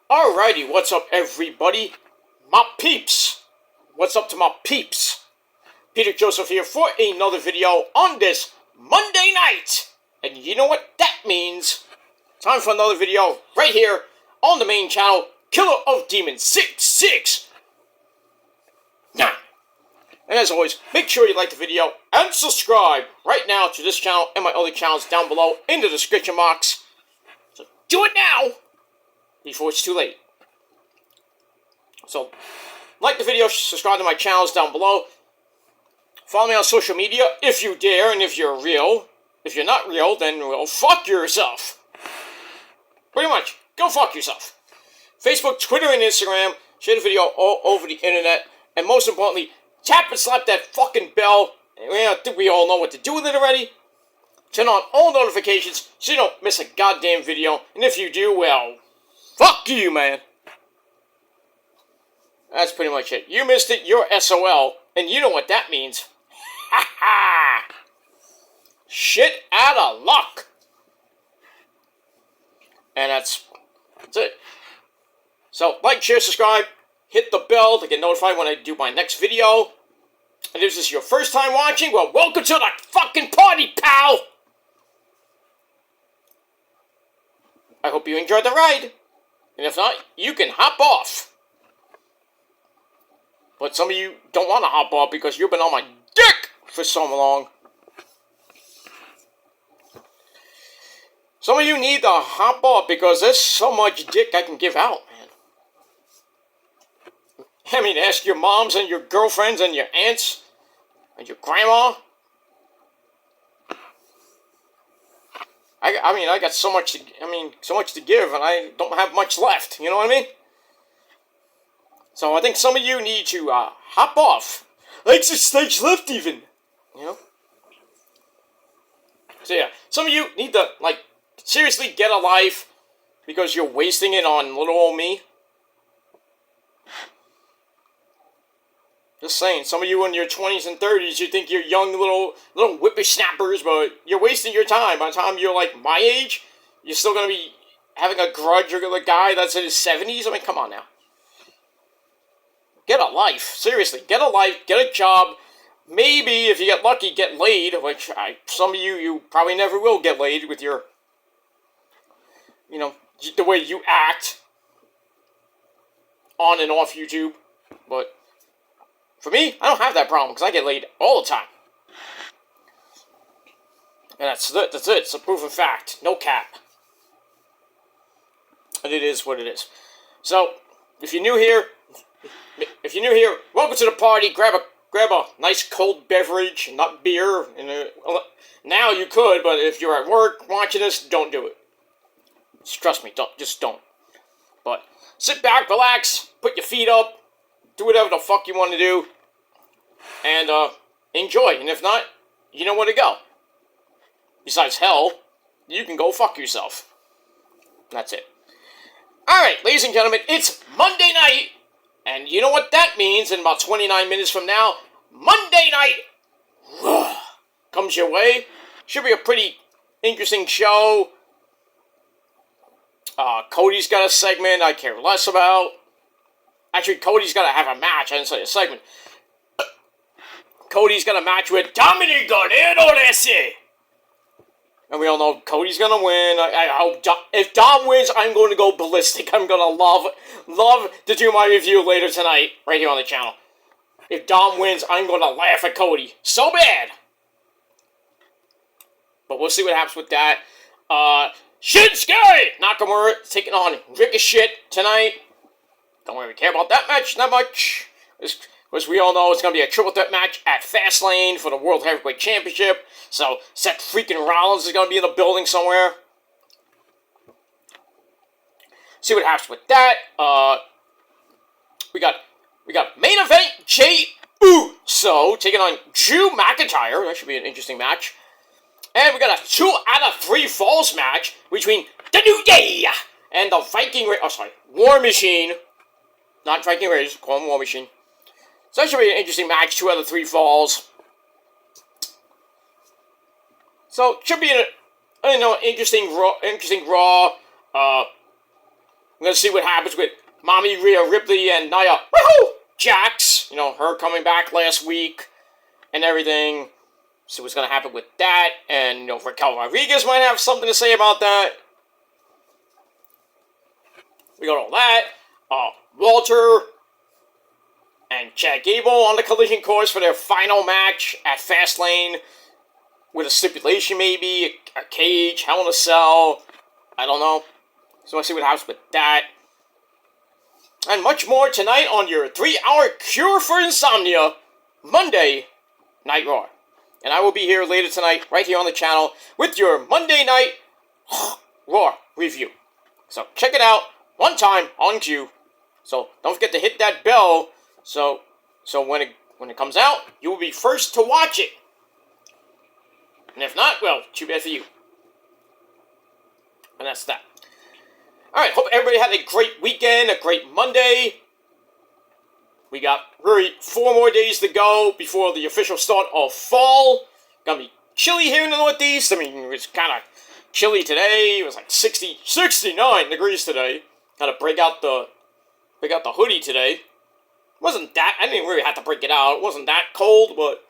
Alrighty, what's up everybody? My peeps! What's up to my peeps? Peter Joseph here for another video on this Monday night. And you know what that means? Time for another video right here on the main channel, Killer of Demons 669. And as always, make sure you like the video and subscribe right now to this channel and my other channels down below in the description box. So do it now before it's too late. So, like the video, subscribe to my channels down below. Follow me on social media if you dare, and if you're real. If you're not real, then well, fuck yourself. Pretty much, go fuck yourself. Facebook, Twitter, and Instagram. Share the video all over the internet. And most importantly, tap and slap that fucking bell. I think we all know what to do with it already. Turn on all notifications so you don't miss a goddamn video. And if you do, well, fuck you, man. That's pretty much it. You missed it, you're SOL. And you know what that means. Ha ha! Shit out of luck. And that's it. So, like, share, subscribe, hit the bell to get notified when I do my next video. And if this is your first time watching, well, welcome to the fucking party, pal! I hope you enjoyed the ride. And if not, you can hop off. But some of you don't want to hop off because you've been on my dick for so long. Some of you need to hop off because there's so much dick I can give out, man. I mean, ask your moms and your girlfriends and your aunts and your grandma. I got so much to give, and I don't have much left. You know what I mean? So I think some of you need to hop off. Exit stage left, even. You know. So yeah, some of you need to seriously get a life because you're wasting it on little old me. Just saying, some of you in your 20s and 30s, you think you're young little whippersnappers, but you're wasting your time. By the time you're like my age, you're still going to be having a grudge with a guy that's in his 70s? I mean, come on now. Get a life. Seriously, get a life, get a job. Maybe, if you get lucky, get laid, which some of you probably never will get laid with your, the way you act on and off YouTube. But for me, I don't have that problem because I get laid all the time. And that's it. It's a proven fact. No cap. And it is what it is. So, if you're new here, welcome to the party. Grab a nice cold beverage, not beer. Now you could, but if you're at work watching this, don't do it. Just trust me, don't. But sit back, relax, put your feet up, do whatever the fuck you want to do, and enjoy. And if not, you know where to go. Besides hell, you can go fuck yourself. That's it. Alright, ladies and gentlemen, it's Monday night. And you know what that means? In about 29 minutes from now, Monday night comes your way. Should be a pretty interesting show. Cody's got a segment I care less about. Actually, Cody's got to have a match. I didn't say a segment. Cody's got a match with Dominic Garnero. And we all know Cody's going to win. I hope if Dom wins, I'm going to go ballistic. I'm going to love to do my review later tonight, right here on the channel. If Dom wins, I'm going to laugh at Cody. So bad. But we'll see what happens with that. Shinsuke Nakamura taking on Ricochet tonight. Don't really care about that match that much. Because we all know it's going to be a triple threat match at Fastlane for the World Heavyweight Championship. So, Seth freaking Rollins is going to be in the building somewhere. See what happens with that. We got main event Jade taking on Drew McIntyre. That should be an interesting match. And we got a 2 out of 3 falls match between the New Day and the War Machine. Not Viking Raiders, call them War Machine. So that should be an interesting match. 2 out of 3 falls. So, should be an interesting Raw. We're gonna see what happens with Mommy Rhea Ripley and Nia Jax. You know, her coming back last week and everything. See what's gonna happen with that. And, you know, Raquel Rodriguez might have something to say about that. We got all that. Walter and Chad Gable on the collision course for their final match at Fastlane. With a stipulation, maybe. A cage. Hell in a Cell. I don't know. So let's see what happens with that. And much more tonight on your 3-hour cure for insomnia, Monday Night Raw. And I will be here later tonight, right here on the channel, with your Monday Night Raw review. So check it out, one time, on cue. So don't forget to hit that bell, so when it comes out, you will be first to watch it. And if not, well, too bad for you. And that's that. Alright, hope everybody had a great weekend, a great Monday. We got really 4 more days to go before the official start of fall. Gonna be chilly here in the Northeast. I mean, it was kind of chilly today. It was like 69 degrees today. Had to break out the hoodie today. Wasn't that, I didn't really have to break it out. It wasn't that cold, but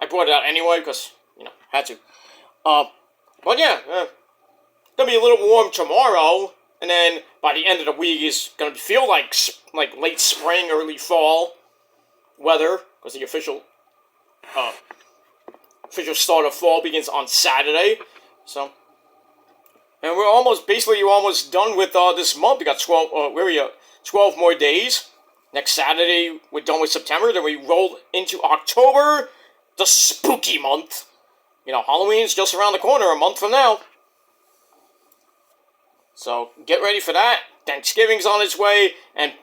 I brought it out anyway because, you know, had to. But yeah, gonna be a little warm tomorrow. And then by the end of the week, it's going to feel like late spring, early fall weather, because the official start of fall begins on Saturday. So, and we're almost done with this month. We got 12 more days. Next Saturday, we're done with September. Then we roll into October, the spooky month. You know, Halloween's just around the corner, a month from now. So, get ready for that. Thanksgiving's on its way, and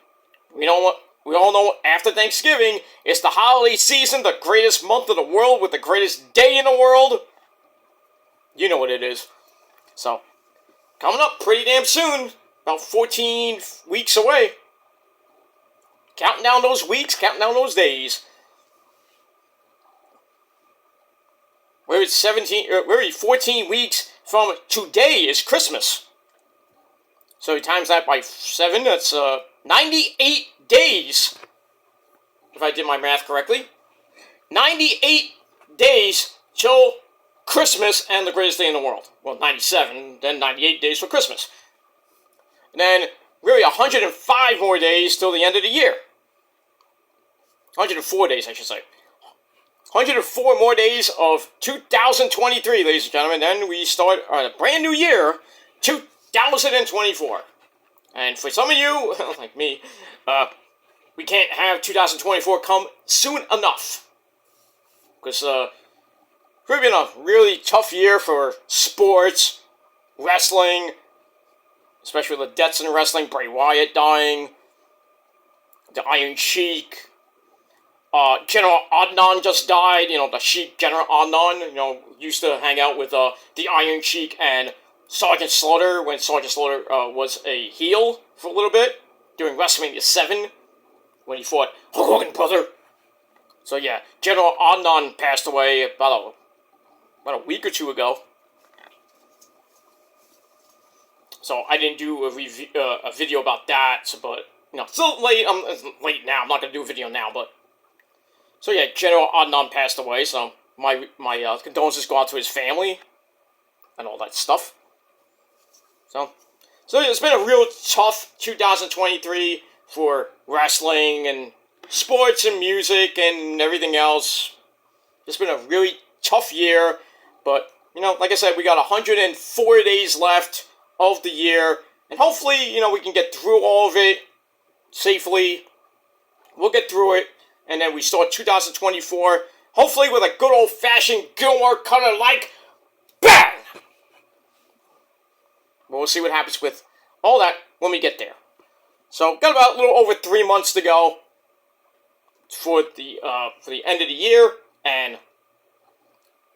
we all know after Thanksgiving, it's the holiday season, the greatest month of the world with the greatest day in the world. You know what it is. So, coming up pretty damn soon, about 14 weeks away. Counting down those weeks, counting down those days. We're 14 weeks from today is Christmas. So times that by 7, that's 98 days, if I did my math correctly. 98 days till Christmas and the greatest day in the world. Well, 97, then 98 days for Christmas. And then, really, 105 more days till the end of the year. 104 days, I should say. 104 more days of 2023, ladies and gentlemen. Then we start a brand new year, 2024. And for some of you, like me, we can't have 2024 come soon enough. Because it's been a really tough year for sports, wrestling, especially the deaths in wrestling, Bray Wyatt dying, the Iron Sheik, General Adnan just died, you know, the Sheik General Adnan, you know, used to hang out with the Iron Sheik and Sergeant Slaughter when Sergeant Slaughter was a heel for a little bit during WrestleMania 7 when he fought Hulk Hogan, brother. So yeah, General Adnan passed away about a week or two ago. So I didn't do a video about that. So, but you know, still late. It's late now. I'm not gonna do a video now, but so yeah, General Adnan passed away. So my condolences go out to his family and all that stuff. So it's been a real tough 2023 for wrestling and sports and music and everything else. It's been a really tough year, but, you know, like I said, we got 104 days left of the year, and hopefully, you know, we can get through all of it safely. We'll get through it, and then we start 2024, hopefully with a good old-fashioned Gilmore Cutter-like bang! But we'll see what happens with all that when we get there. So, got about a little over 3 months to go for the end of the year and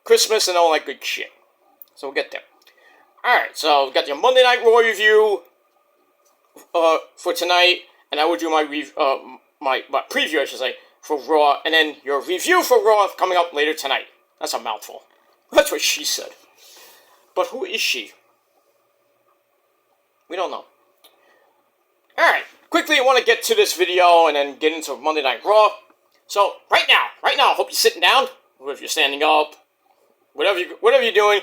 Christmas and all that good shit. So we'll get there. Alright, so we've got your Monday Night Raw review for tonight, and I will do my preview, I should say, for Raw, and then your review for Raw coming up later tonight. That's a mouthful. That's what she said. But who is she? We don't know. quickly, I want to get to this video and then get into Monday Night Raw. So, right now, I hope you're sitting down, or if you're standing up, whatever you're doing,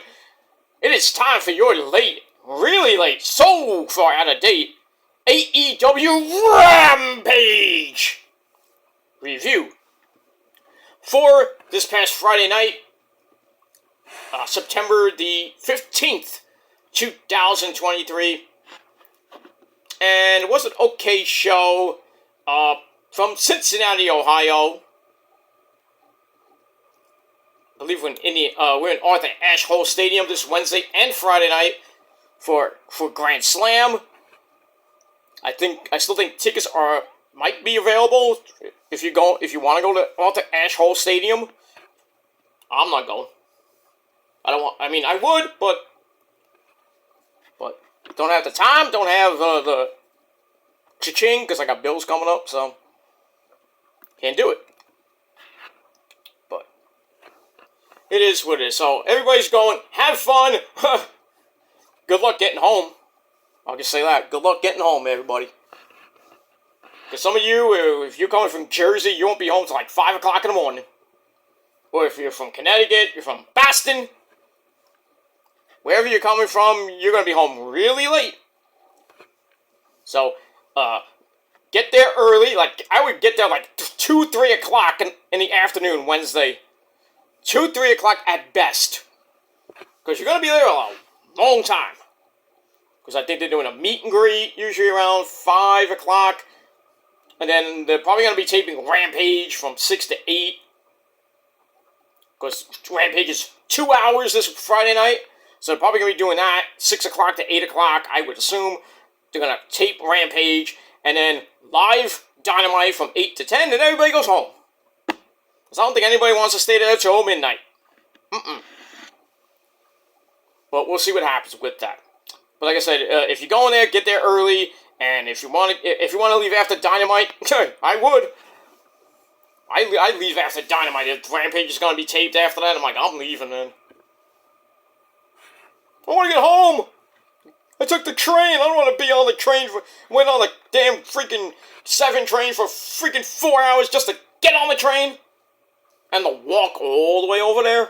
it is time for your late, really late, so far out of date, AEW Rampage review for this past Friday night, September the 15th, 2023. And it was an okay show from Cincinnati, Ohio. I believe we're in Arthur Ashe Hall Stadium this Wednesday and Friday night for Grand Slam. I still think tickets might be available if you want to go to Arthur Ashe Hall Stadium. I'm not going. I would, but don't have the time, don't have the cha-ching, because I got bills coming up, so can't do it. But it is what it is. So everybody's going, have fun. Good luck getting home. I'll just say that. Good luck getting home, everybody. Because some of you, if you're coming from Jersey, you won't be home till like 5 o'clock in the morning. Or if you're from Connecticut, you're from Boston, wherever you're coming from, you're going to be home really late. So, get there early. Like, I would get there like 2, 3 o'clock in the afternoon Wednesday. 2, 3 o'clock at best. Because you're going to be there a long time. Because I think they're doing a meet and greet, usually around 5 o'clock. And then they're probably going to be taping Rampage from 6 to 8. Because Rampage is 2 hours this Friday night. So they're probably going to be doing that, 6 o'clock to 8 o'clock, I would assume. They're going to tape Rampage, and then live Dynamite from 8 to 10, and everybody goes home. Because I don't think anybody wants to stay there till midnight. But we'll see what happens with that. But like I said, if you go in there, get there early, and if you want to leave after Dynamite, I would. I leave after Dynamite. If Rampage is going to be taped after that, I'm like, I'm leaving then. I want to get home. I took the train. I don't want to be on the train. Went on the damn freaking 7 train for freaking 4 hours just to get on the train. And to walk all the way over there.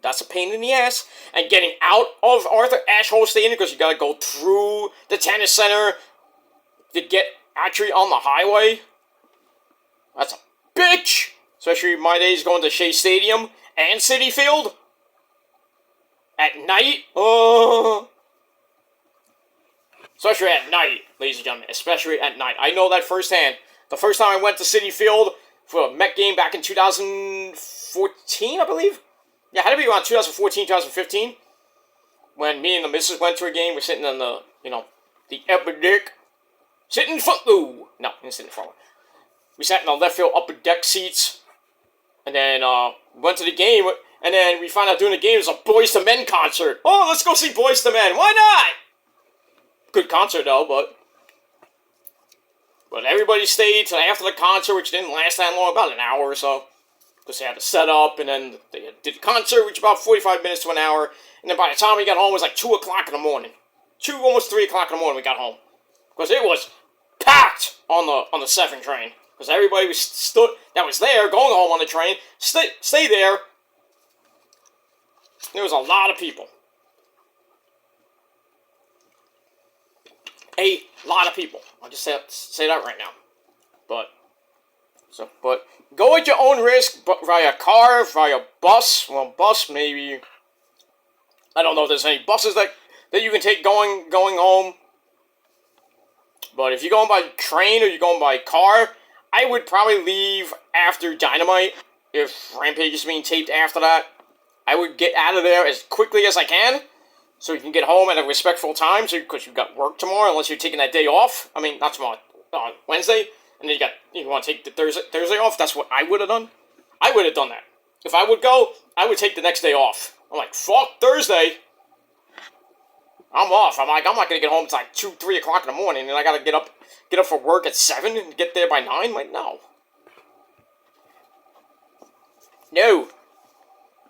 That's a pain in the ass. And getting out of Arthur Ashe Hall Stadium because you got to go through the tennis center to get actually on the highway. That's a bitch. Especially my days going to Shea Stadium and Citi Field. At night? Especially at night, ladies and gentlemen. Especially at night. I know that firsthand. The first time I went to Citi Field for a Met game back in 2014, I believe. Yeah, it had to be around 2014, 2015. When me and the missus went to a game. We're sitting on the, the upper deck. Sitting in front. Ooh. No, we didn't sit in front. We sat in the left field upper deck seats. And then went to the game. And then we found out during the game it was a Boyz II Men concert. Oh, let's go see Boyz II Men. Why not? Good concert, though, but everybody stayed till after the concert, which didn't last that long, about an hour or so. Because they had to set up, and then they did the concert, which was about 45 minutes to an hour. And then by the time we got home, it was like 2 o'clock in the morning. Almost 3 o'clock in the morning we got home. Because it was packed on the 7 train. Because everybody that was there, going home on the train, stay there. There was a lot of people. A lot of people. I'll just say that right now. But go at your own risk, but via car, via bus. Well, bus maybe. I don't know if there's any buses that you can take going home. But if you're going by train or you're going by car, I would probably leave after Dynamite if Rampage is being taped after that. I would get out of there as quickly as I can, so you can get home at a respectful time, because you've got work tomorrow, unless you're taking that day off. I mean, not tomorrow, Wednesday, and then you want to take the Thursday off. That's what I would have done. I would have done that. If I would go, I would take the next day off. I'm like, fuck Thursday. I'm off. I'm like, I'm not going to get home until like 2, 3 o'clock in the morning, and I got to get up for work at 7 and get there by 9. Like, no. No.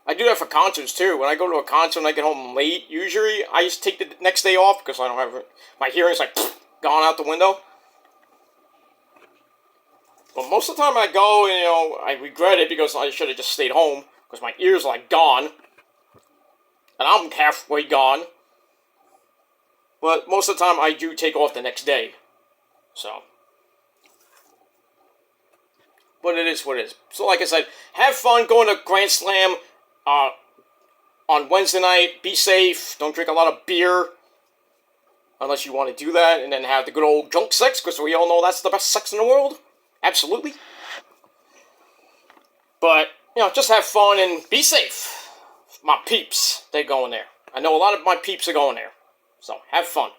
I do that for concerts too. When I go to a concert and I get home late, usually I just take the next day off because I don't have my hearing's like gone out the window. But most of the time I go and I regret it because I should have just stayed home because my ears are like gone, and I'm halfway gone. But most of the time I do take off the next day, so. But it is what it is. So like I said, have fun going to Grand Slam on Wednesday night. Be safe. Don't drink a lot of beer. Unless you want to do that. And then have the good old drunk sex. Because we all know that's the best sex in the world. Absolutely. But, just have fun and be safe. My peeps, they're going there. I know a lot of my peeps are going there. So, have fun.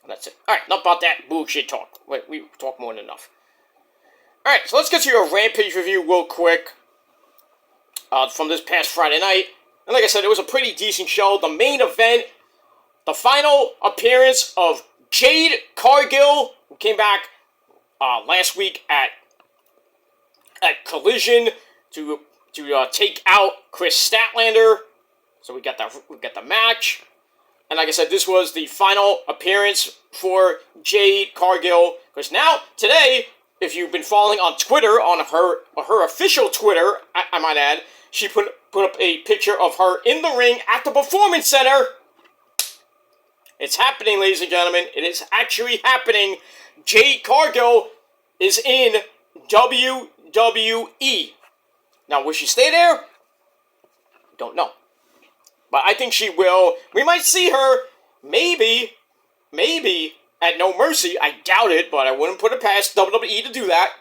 And that's it. Alright, enough about that bullshit talk. We talk more than enough. Alright, so let's get to your Rampage review real quick from this past Friday night. And like I said, it was a pretty decent show. The main event, the final appearance of Jade Cargill, who came back last week at Collision to take out Chris Statlander. So we got the match. And like I said, this was the final appearance for Jade Cargill. Because now, today, if you've been following on Twitter, on her official Twitter, I might add, she put up a picture of her in the ring at the Performance Center. It's happening, ladies and gentlemen. It is actually happening. Jade Cargill is in WWE. Now, will she stay there? Don't know. But I think she will. We might see her, maybe, at No Mercy. I doubt it, but I wouldn't put it past WWE to do that.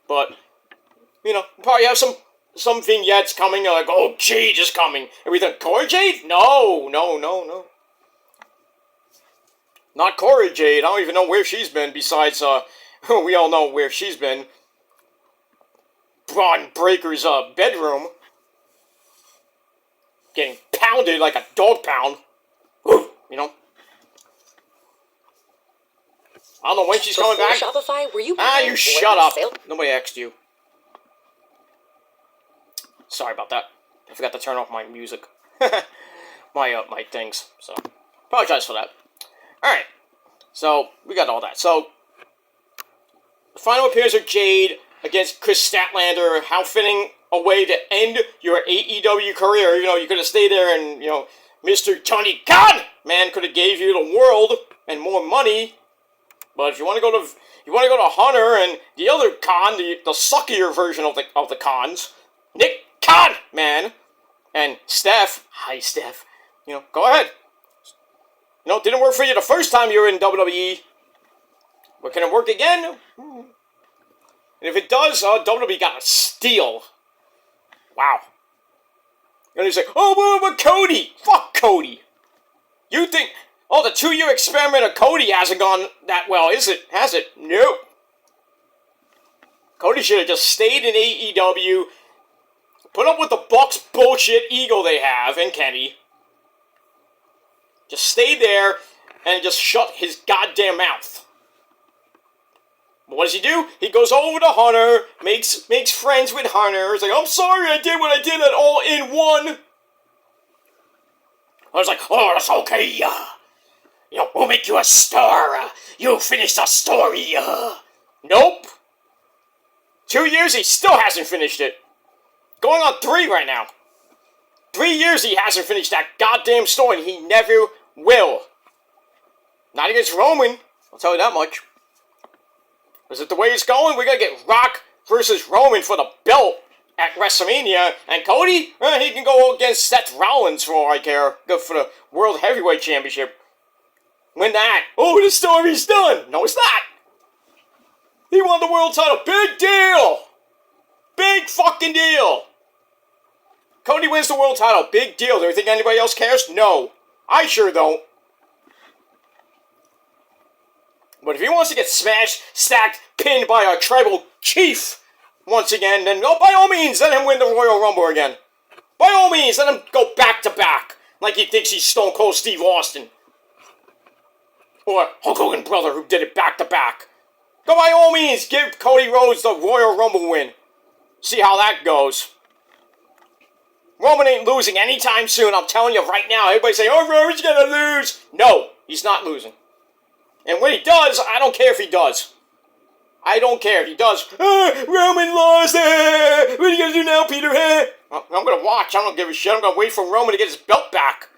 But, we'll probably have some vignettes coming, like, oh, Jade is coming. And we think, Corey Jade? No. Not Corey Jade. I don't even know where she's been, besides, we all know where she's been. Braun Breaker's, bedroom. Getting pounded like a dog pound. I don't know when she's coming back. Shopify, were you you shut up. Nobody asked you. Sorry about that. I forgot to turn off my music. my things. So, apologize for that. Alright. So, we got all that. So, the final appearance of Jade against Chris Statlander. How fitting a way to end your AEW career. You could have stayed there and, Mr. Tony Khan, man, could have gave you the world and more money. But if you want to go to Hunter and the other Khan, the suckier version of the Khans, Nick Khan, man, and Steph, hi Steph, go ahead. Didn't work for you the first time you were in WWE. But can it work again? And if it does, WWE got a steal. Wow. And he's like, oh, but Cody. Fuck Cody. You think, the 2-year experiment of Cody hasn't gone that well, is it? Has it? Nope. Cody should have just stayed in AEW, put up with the Bucks bullshit ego they have, and Kenny. Just stay there and just shut his goddamn mouth. What does he do? He goes over to Hunter, makes friends with Hunter. He's like, I'm sorry I did what I did at All In One. I was like, oh, that's okay. We'll make you a star. You finish the story. Nope. 2 years, he still hasn't finished it. Going on 3 right now. 3 years he hasn't finished that goddamn story, and he never will. Not against Roman, I'll tell you that much. Is it the way it's going? We're going to get Rock versus Roman for the belt at WrestleMania. And Cody, he can go against Seth Rollins for all I care. Go for the World Heavyweight Championship. Win that. Oh, the story's done. No, it's not. He won the world title. Big deal. Big fucking deal. Cody wins the world title. Big deal. Do you think anybody else cares? No. I sure don't. But if he wants to get smashed, stacked, pinned by a tribal chief once again, then by all means, let him win the Royal Rumble again. By all means, let him go back to back, like he thinks he's Stone Cold Steve Austin. Or Hulk Hogan brother who did it back to back. Go by all means, give Cody Rhodes the Royal Rumble win. See how that goes. Roman ain't losing anytime soon. I'm telling you right now. Everybody say, oh, Roman's gonna lose. No, he's not losing. And when he does, I don't care if he does. I don't care if he does. Roman lost. What are you gonna do now, Peter? I'm gonna watch. I don't give a shit. I'm gonna wait for Roman to get his belt back.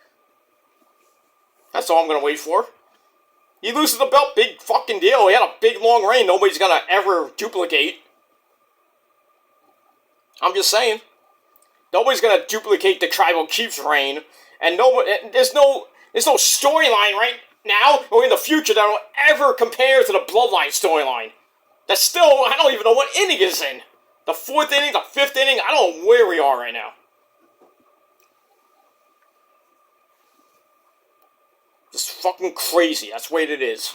That's all I'm gonna wait for. He loses the belt, big fucking deal. He had a big long reign nobody's gonna ever duplicate. I'm just saying. Nobody's gonna duplicate the Tribal Chief's reign. And there's no storyline right now or in the future that will ever compare to the Bloodline storyline. That's still, I don't even know what inning it's in. The 4th inning, the 5th inning, I don't know where we are right now. Just fucking crazy. That's the way it is.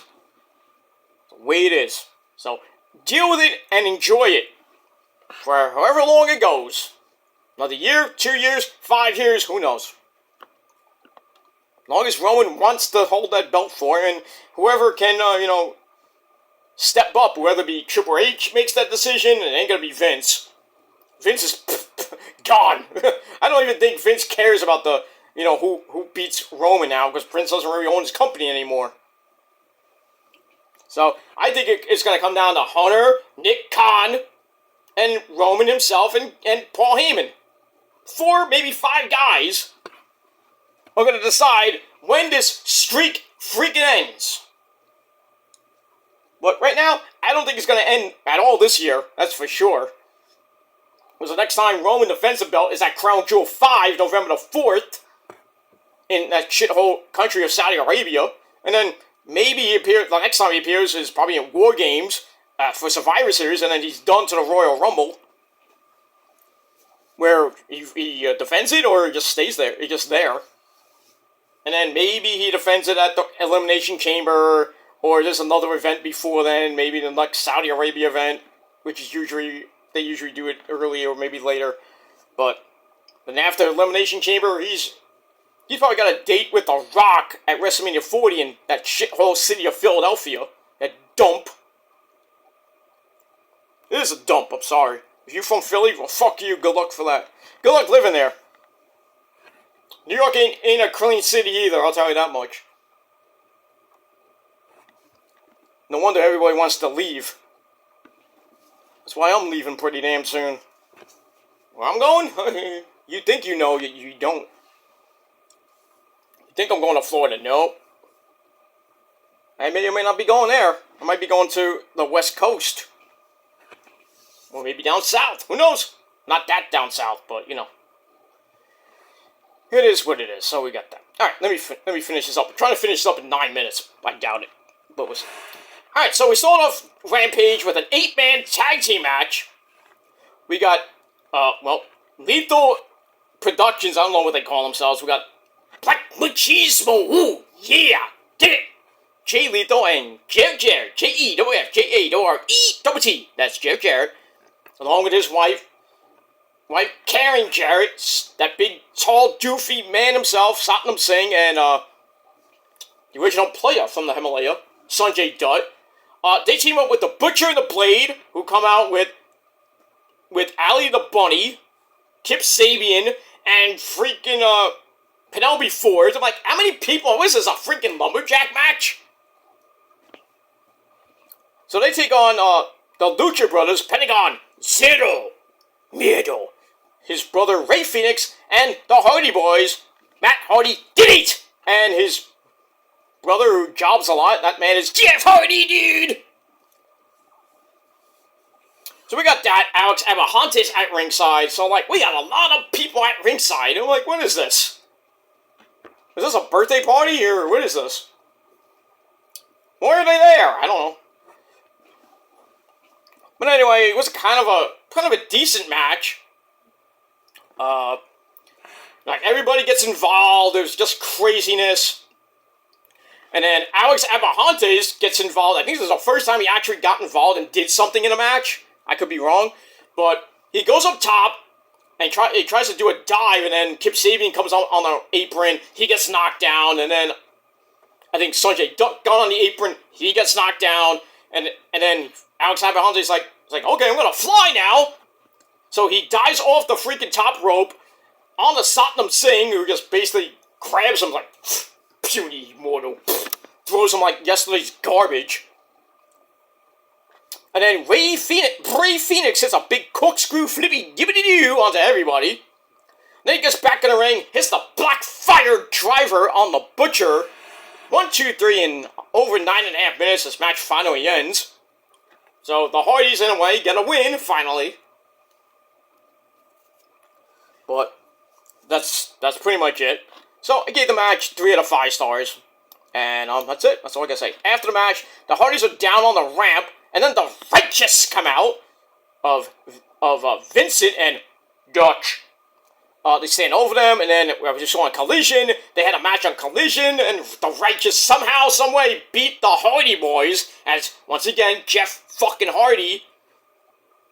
The way it is. So, deal with it and enjoy it. For however long it goes. Another year, 2 years, 5 years, who knows. As long as Roman wants to hold that belt for him, and whoever can, step up, whether it be Triple H makes that decision, it ain't gonna be Vince. Vince is gone. I don't even think Vince cares about the, who beats Roman now, because Prince doesn't really own his company anymore. So, I think it's gonna come down to Hunter, Nick Khan, and Roman himself, and Paul Heyman. 4, maybe 5 guys are gonna decide when this streak freaking ends. But right now, I don't think it's going to end at all this year. That's for sure. Because the next time Roman defends the belt is at Crown Jewel 5, November the 4th. In that shithole country of Saudi Arabia. And then maybe the next time he appears is probably in War Games for Survivor Series. And then he's done to the Royal Rumble. Where he defends it or he just stays there. He's just there. And then maybe he defends it at the Elimination Chamber. Or there's another event before then, maybe the next Saudi Arabia event, which is they usually do it early or maybe later. But then after Elimination Chamber, he's probably got a date with The Rock at WrestleMania 40 in that shithole city of Philadelphia. That dump. It is a dump, I'm sorry. If you're from Philly, well, fuck you, good luck for that. Good luck living there. New York ain't a clean city either, I'll tell you that much. No wonder everybody wants to leave. That's why I'm leaving pretty damn soon. Where I'm going? You think you know, you don't. You think I'm going to Florida? Nope. I may or may not be going there. I might be going to the West Coast. Or maybe down south. Who knows? Not that down south, but, It is what it is, so we got that. Alright, let me finish this up. I'm trying to finish this up in 9 minutes. I doubt it. But we'll see. Alright, so we started off Rampage with an 8-man tag team match. We got, Lethal Productions, I don't know what they call themselves. We got Black Machismo, ooh, yeah, get it! Jay Lethal and Jeff Jarrett, J-E-F-J-A-R-E-T-T, that's Jeff Jarrett, along with his wife Karen Jarrett, that big, tall, doofy man himself, Satnam Singh, and, the original player from the Himalaya, Sanjay Dutt. They team up with the Butcher and the Blade, who come out with Ali the Bunny, Kip Sabian, and freaking, Penelope Ford. I'm like, how many people? What is this, a freaking lumberjack match? So they take on, the Lucha Brothers, Pentagon, Zero, Miedo, his brother Ray Phoenix, and the Hardy Boys, Matt Hardy did it! And his brother who jobs a lot, that man is Jeff Hardy, dude! So we got that, Alex Abrahantes at ringside, so we got a lot of people at ringside, and I'm like, what is this? Is this a birthday party, or what is this? Why are they there? I don't know. But anyway, it was kind of a decent match. Everybody gets involved, there's just craziness. And then Alex Abrahantes gets involved. I think this is the first time he actually got involved and did something in a match. I could be wrong. But he goes up top and he tries to do a dive, and then Kip Sabian comes on the apron. He gets knocked down, and then I think Sanjay Dutt got on the apron. He gets knocked down, and then Alex Abrahantes is like, okay, I'm going to fly now. So he dives off the freaking top rope on the Satnam Singh, who just basically grabs him like, puny mortal, throws him like yesterday's garbage. And then Bray Phoenix hits a big corkscrew flippy dibbity doo onto everybody. Then he gets back in the ring, hits the Black Fire Driver on the Butcher. 1, 2, 3, and over 9.5 minutes, this match finally ends. So the Hardys, in a way, get a win, finally. But that's pretty much it. So I gave the match 3 out of 5 stars. And that's it. That's all I can say. After the match, the Hardys are down on the ramp, and then the Righteous come out of Vincent and Dutch. They stand over them, and then we just saw on Collision. They had a match on Collision, and the Righteous somehow, someway beat the Hardy Boys, as, once again, Jeff fucking Hardy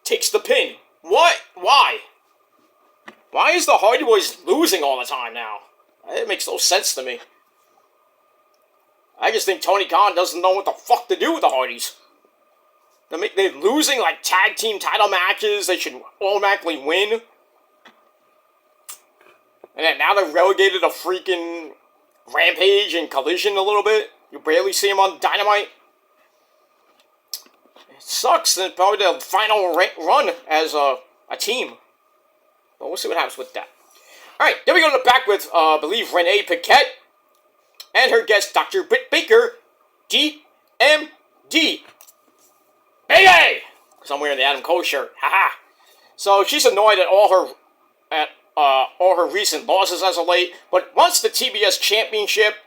takes the pin. What? Why? Why is the Hardy Boys losing all the time now? It makes no sense to me. I just think Tony Khan doesn't know what the fuck to do with the Hardys. They're losing, like, tag team title matches. They should automatically win. And then now they're relegated to freaking Rampage and Collision a little bit. You barely see them on Dynamite. It sucks. It's probably the final run as a team. But we'll see what happens with that. Alright, then we go to the back with, I believe, Renee Paquette. And her guest, Dr. Britt Baker, DMD. Baby! Because I'm wearing the Adam Cole shirt. Haha. So she's annoyed at all her recent losses as of late, but wants the TBS Championship,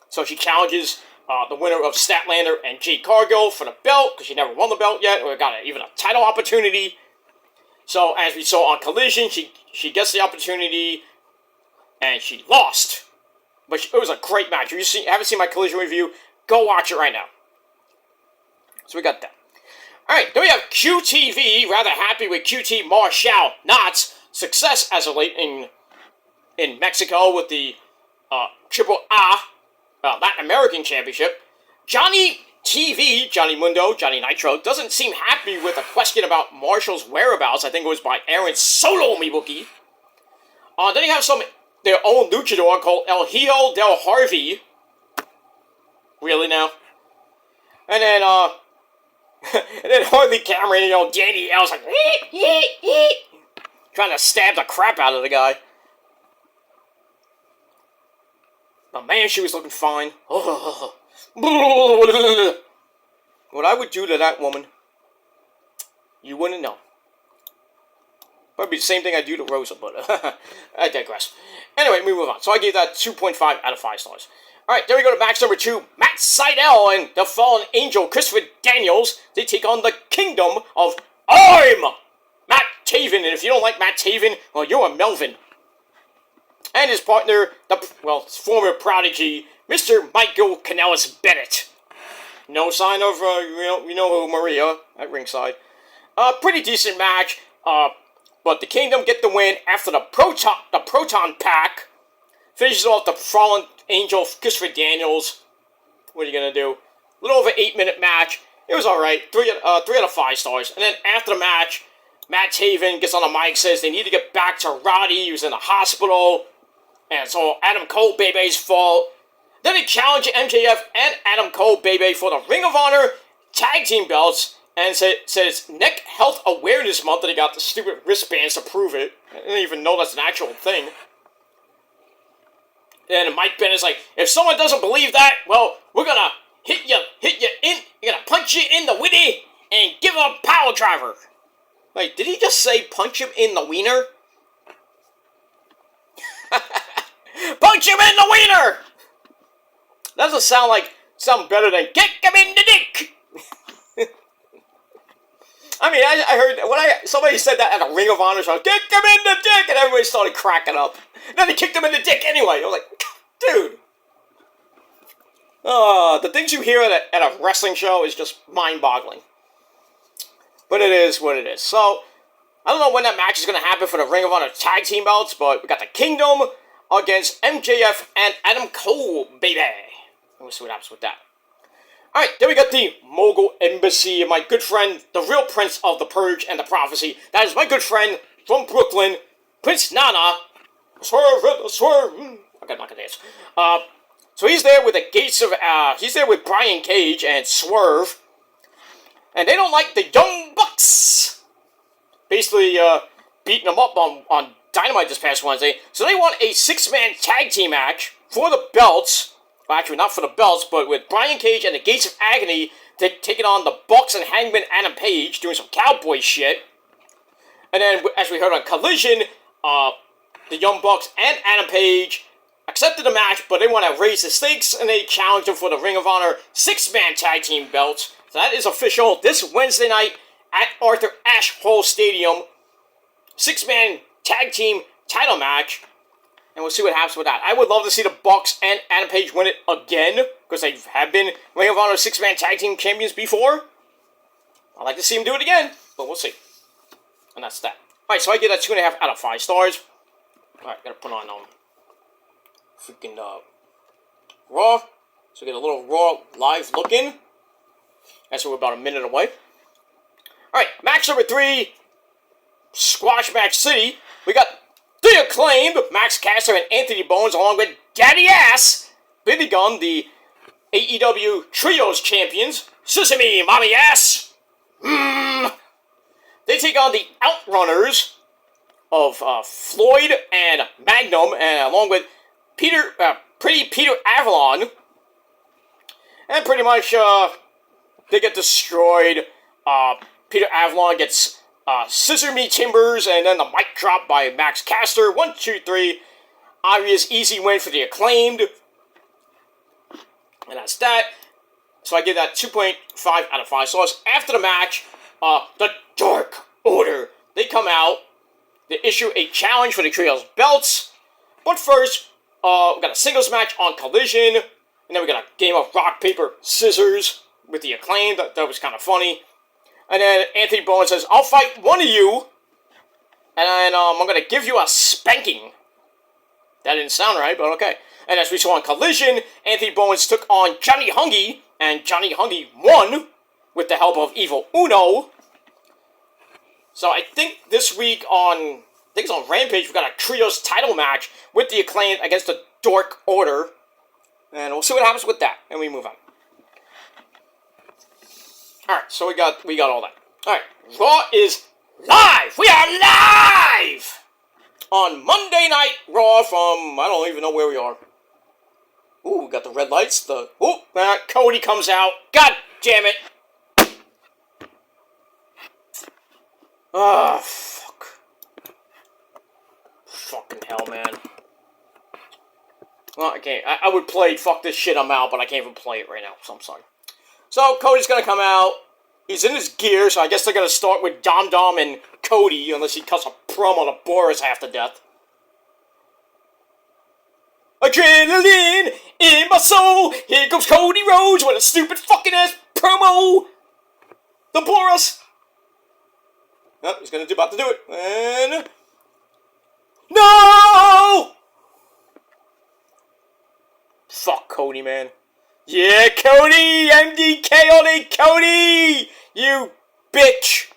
so she challenges the winner of Statlander and Jade Cargill for the belt, because she never won the belt yet, or got even a title opportunity. So, as we saw on Collision, she gets the opportunity, and she lost. But it was a great match. If you haven't seen my Collision review, go watch it right now. So we got that. Alright, then we have QTV, rather happy with QT Marshall Knott's success as of late in Mexico with the Triple A Latin American Championship. Johnny TV, Johnny Mundo, Johnny Nitro, doesn't seem happy with a question about Marshall's whereabouts. I think it was by Aaron Solo Mibuki. Then you have their own luchador called El Hijo del Harvey. Really now? And then, and then Harley Cameron, Danny L's like, trying to stab the crap out of the guy. But man, she was looking fine. What I would do to that woman, you wouldn't know. Probably the same thing I do to Rosa, but I digress. Anyway, we move on. So I gave that 2.5 out of 5 stars. Alright, then we go to match number 2. Matt Sydal and the Fallen Angel, Christopher Daniels. They take on the Kingdom of I'm Matt Taven. And if you don't like Matt Taven, well, you're a Melvin. And his partner, his former prodigy, Mr. Michael Kanellis Bennett. No sign of, you know who, Maria, at ringside. Pretty decent match. But the Kingdom get the win after the Proton Pack finishes off the Fallen Angel, Christopher Daniels. What are you going to do? A little over 8-minute match. It was alright. 3 out of 5 stars. And then after the match, Matt Taven gets on the mic, says they need to get back to Roddy. He was in the hospital. And so Adam Cole Bebe's fault. Then they challenge MJF and Adam Cole Bebe for the Ring of Honor Tag Team belts. And said it's Neck Health Awareness Month, and they got the stupid wristbands to prove it. I didn't even know that's an actual thing. And Mike Bennett's like, if someone doesn't believe that, well, we're gonna hit you in, we're gonna punch you in the witty and give him a power driver. Like, did he just say punch him in the wiener? Punch him in the wiener! That doesn't sound better than kick him in the dick! I mean, I heard, somebody said that at a Ring of Honor show, kick him in the dick, and everybody started cracking up. And then they kicked him in the dick anyway. I was like, dude. The things you hear at a wrestling show is just mind-boggling. But it is what it is. So, I don't know when that match is going to happen for the Ring of Honor Tag Team belts, but we got the Kingdom against MJF and Adam Cole, baby. We'll see what happens with that. Alright, then we got the Mogul Embassy, my good friend, the real Prince of the Purge and the Prophecy. That is my good friend from Brooklyn, Prince Nana. Swerve, swerve. Okay, I'm not gonna dance. So he's there with the Gates of, he's there with Brian Cage and Swerve. And they don't like the Young Bucks. Basically, beating them up on Dynamite this past Wednesday. So they want a 6-man tag team match for the belts. Well, actually, not for the belts, but with Brian Cage and the Gates of Agony taking on the Bucks and Hangman Adam Page, doing some cowboy shit. And then, as we heard on Collision, the Young Bucks and Adam Page accepted the match, but they want to raise the stakes, and they challenged them for the Ring of Honor 6-man tag team belts. So that is official this Wednesday night at Arthur Ashe Hall Stadium. 6-man tag team title match. And we'll see what happens with that. I would love to see the Bucks and Adam Page win it again, because they have been Ring of Honor 6-man tag team champions before. I'd like to see them do it again, but we'll see. And that's that. Alright, so I get a 2.5 out of 5 stars. Alright, gotta put on freaking Raw. So we get a little Raw live look-in. That's we're about a minute away. Alright, match number 3. Squash Match City. We got The Acclaimed, Max Caster and Anthony Bowens, along with Daddy Ass, Billy Gunn, the AEW Trios Champions. Sesame Mommy Ass. They take on the Outrunners of Floyd and Magnum, and along with Pretty Peter Avalon. And pretty much, they get destroyed. Peter Avalon gets scissor me timbers, and then the mic drop by Max Caster. 1, 2, 3. Obvious easy win for the Acclaimed. And that's that. So I give that 2.5 out of 5 stars. After the match, the Dark Order, they come out. They issue a challenge for the Trios belts. But first, we got a singles match on Collision. And then we got a game of rock, paper, scissors with the Acclaimed. That was kind of funny. And then Anthony Bowens says, I'll fight one of you. And then I'm going to give you a spanking. That didn't sound right, but okay. And as we saw on Collision, Anthony Bowens took on Johnny Hungy. And Johnny Hungy won with the help of Evil Uno. So I think this week on Rampage, we've got a Trios title match with the Acclaimed against the Dark Order. And we'll see what happens with that. And we move on. Alright, so we got all that. Alright, Raw is live! We are live! On Monday Night Raw from, I don't even know where we are. Ooh, we got the red lights. Cody comes out. God damn it! Ah, fuck. Fucking hell, man. Well, I can't. I would play Fuck This Shit, I'm Out, but I can't even play it right now, so I'm sorry. So, Cody's gonna come out. He's in his gear, so I guess they're gonna start with Dom Dom and Cody, unless he cuts a promo to bore us half to death. Adrenaline in my soul. Here comes Cody Rhodes with a stupid fucking ass promo to bore us. Oh, he's about to do it. And no! Fuck Cody, man. Yeah, Cody! MDK all day, Cody! You bitch!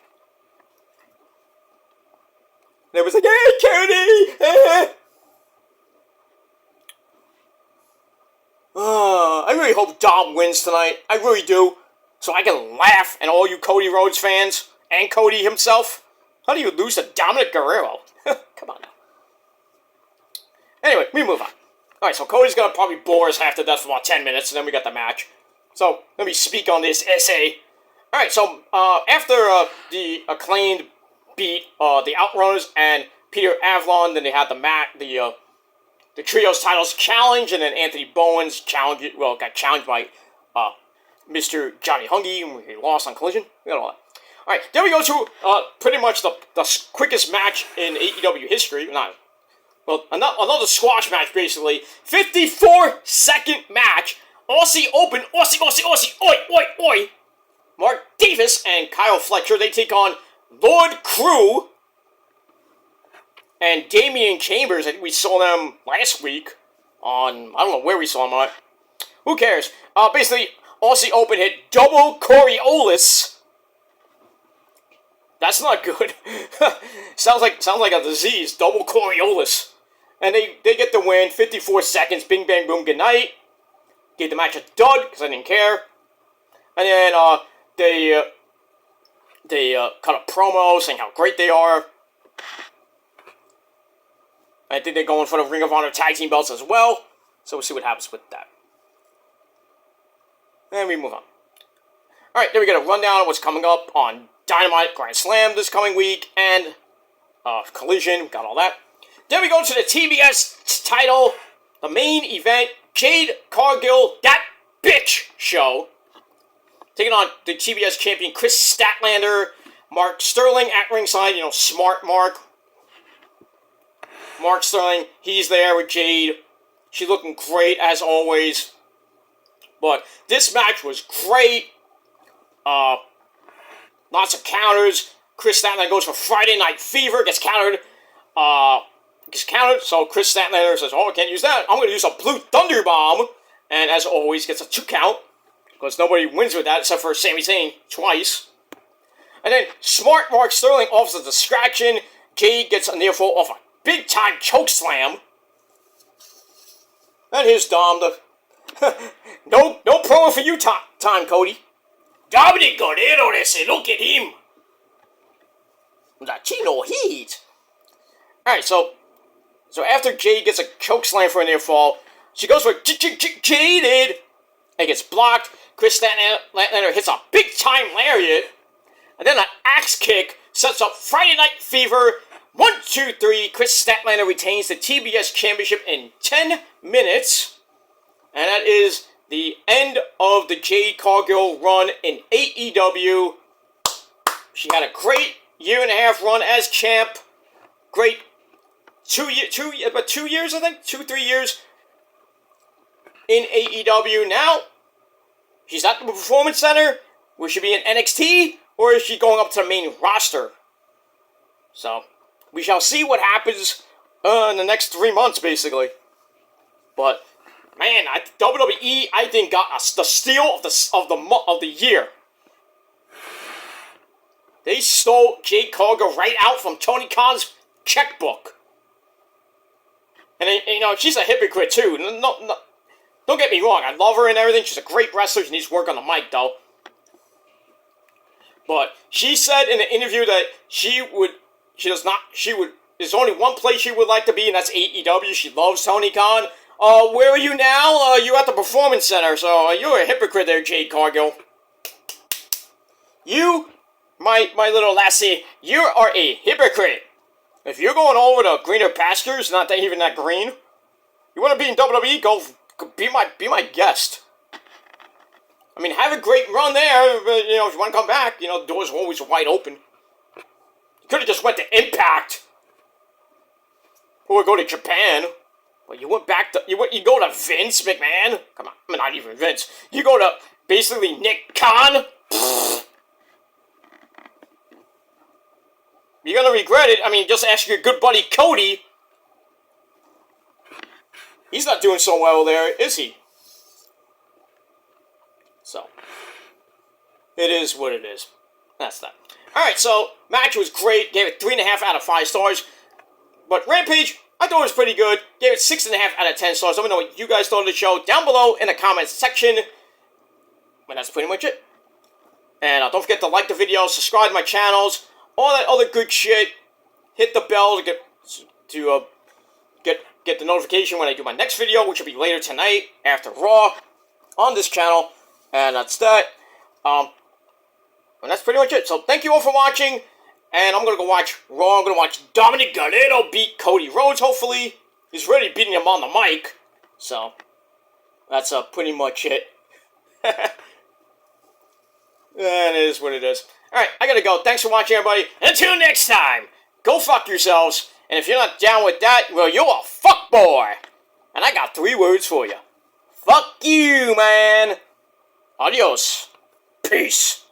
And it was like, hey, Cody! I really hope Dom wins tonight. I really do. So I can laugh at all you Cody Rhodes fans and Cody himself. How do you lose to Dominic Guerrero? Come on now. Anyway, we move on. Alright, so Cody's gonna probably bore us half to death for about 10 minutes, and then we got the match. So, let me speak on this essay. Alright, so, after the Acclaimed beat the Outrunners and Peter Avalon, then they had the Trios titles challenge, and then Anthony Bowens got challenged by Mr. Johnny Hungy, and he lost on Collision. We got all that. Alright, then we go to pretty much the quickest match in AEW history. Another squash match, basically. 54-second match. Aussie Open, Aussie, oi. Mark Davis and Kyle Fletcher, they take on Lord Crew and Damian Chambers. I think we saw them last week on, I don't know where we saw them at. Who cares? Basically, Aussie Open hit double Coriolis. That's not good. sounds like a disease, double Coriolis. And they get the win, 54 seconds, bing, bang, boom, good night. Gave the match a dud, because I didn't care. And then they cut a promo saying how great they are. I think they're going for the Ring of Honor tag team belts as well. So we'll see what happens with that. And we move on. Alright, then we get a rundown of what's coming up on Dynamite Grand Slam this coming week. And Collision, got all that. Then we go to the TBS title, the main event, Jade Cargill, that bitch show. Taking on the TBS champion, Chris Statlander, Mark Sterling at ringside, smart Mark. Mark Sterling, he's there with Jade. She's looking great as always. But this match was great. Lots of counters. Chris Statlander goes for Friday Night Fever, gets countered. So Chris Statlander says, oh, I can't use that. I'm going to use a Blue Thunder Bomb. And as always, gets a 2 count. Because nobody wins with that except for Sami Zayn twice. And then smart Mark Sterling offers a distraction. Jade gets a near fall off a big-time choke slam. And here's Dom. No promo for you time, Cody. Dominic Guerrero, they say, look at him. Latino heat. Alright, so after Jade gets a choke slam for a near fall, she goes for Jaded. And gets blocked. Chris Statlander hits a big-time lariat. And then an axe kick sets up Friday Night Fever. 1, 2, 3. Chris Statlander retains the TBS Championship in 10 minutes. And that is the end of the Jade Cargill run in AEW. She had a great 1.5 year run as champ. Great 2 years, I think? 2-3 years in AEW. Now, she's at the Performance Center. Will she be in NXT? Or is she going up to the main roster? So, we shall see what happens in the next 3 months, basically. But, man, WWE, I think, got the steal of the year. They stole Jade Cargill right out from Tony Khan's checkbook. And she's a hypocrite, too. No, don't get me wrong, I love her and everything. She's a great wrestler. She needs to work on the mic, though. But she said in the interview that there's only one place she would like to be, and that's AEW. She loves Tony Khan. Where are you now? You're at the Performance Center, so you're a hypocrite there, Jade Cargill. You, my little lassie, you are a hypocrite. If you're going over to greener pastures, not even that green, you want to be in WWE, go be my guest. I mean, have a great run there, but, if you want to come back, the doors are always wide open. You could have just went to Impact. Or go to Japan. But you went back to, you go to Vince McMahon. Come on, I mean, not even Vince. You go to, basically, Nick Khan. You're gonna regret it. I mean, just ask your good buddy Cody. He's not doing so well there, is he? So, it is what it is. That's that. Alright, so, match was great. Gave it 3.5 out of 5 stars. But Rampage, I thought it was pretty good. Gave it 6.5 out of 10 stars. Let me know what you guys thought of the show down below in the comments section. And that's pretty much it. And don't forget to like the video, subscribe to my channels, all that other good shit. Hit the bell to get the notification when I do my next video, which will be later tonight after Raw on this channel. And that's that. And that's pretty much it. So thank you all for watching. And I'm going to go watch Raw. I'm going to watch Dominic Guerrero beat Cody Rhodes, hopefully. He's already beating him on the mic. So, that's pretty much it. That is what it is. Alright, I gotta go. Thanks for watching, everybody. Until next time, go fuck yourselves. And if you're not down with that, well, you're a fuckboy. And I got 3 words for you. Fuck you, man. Adios. Peace.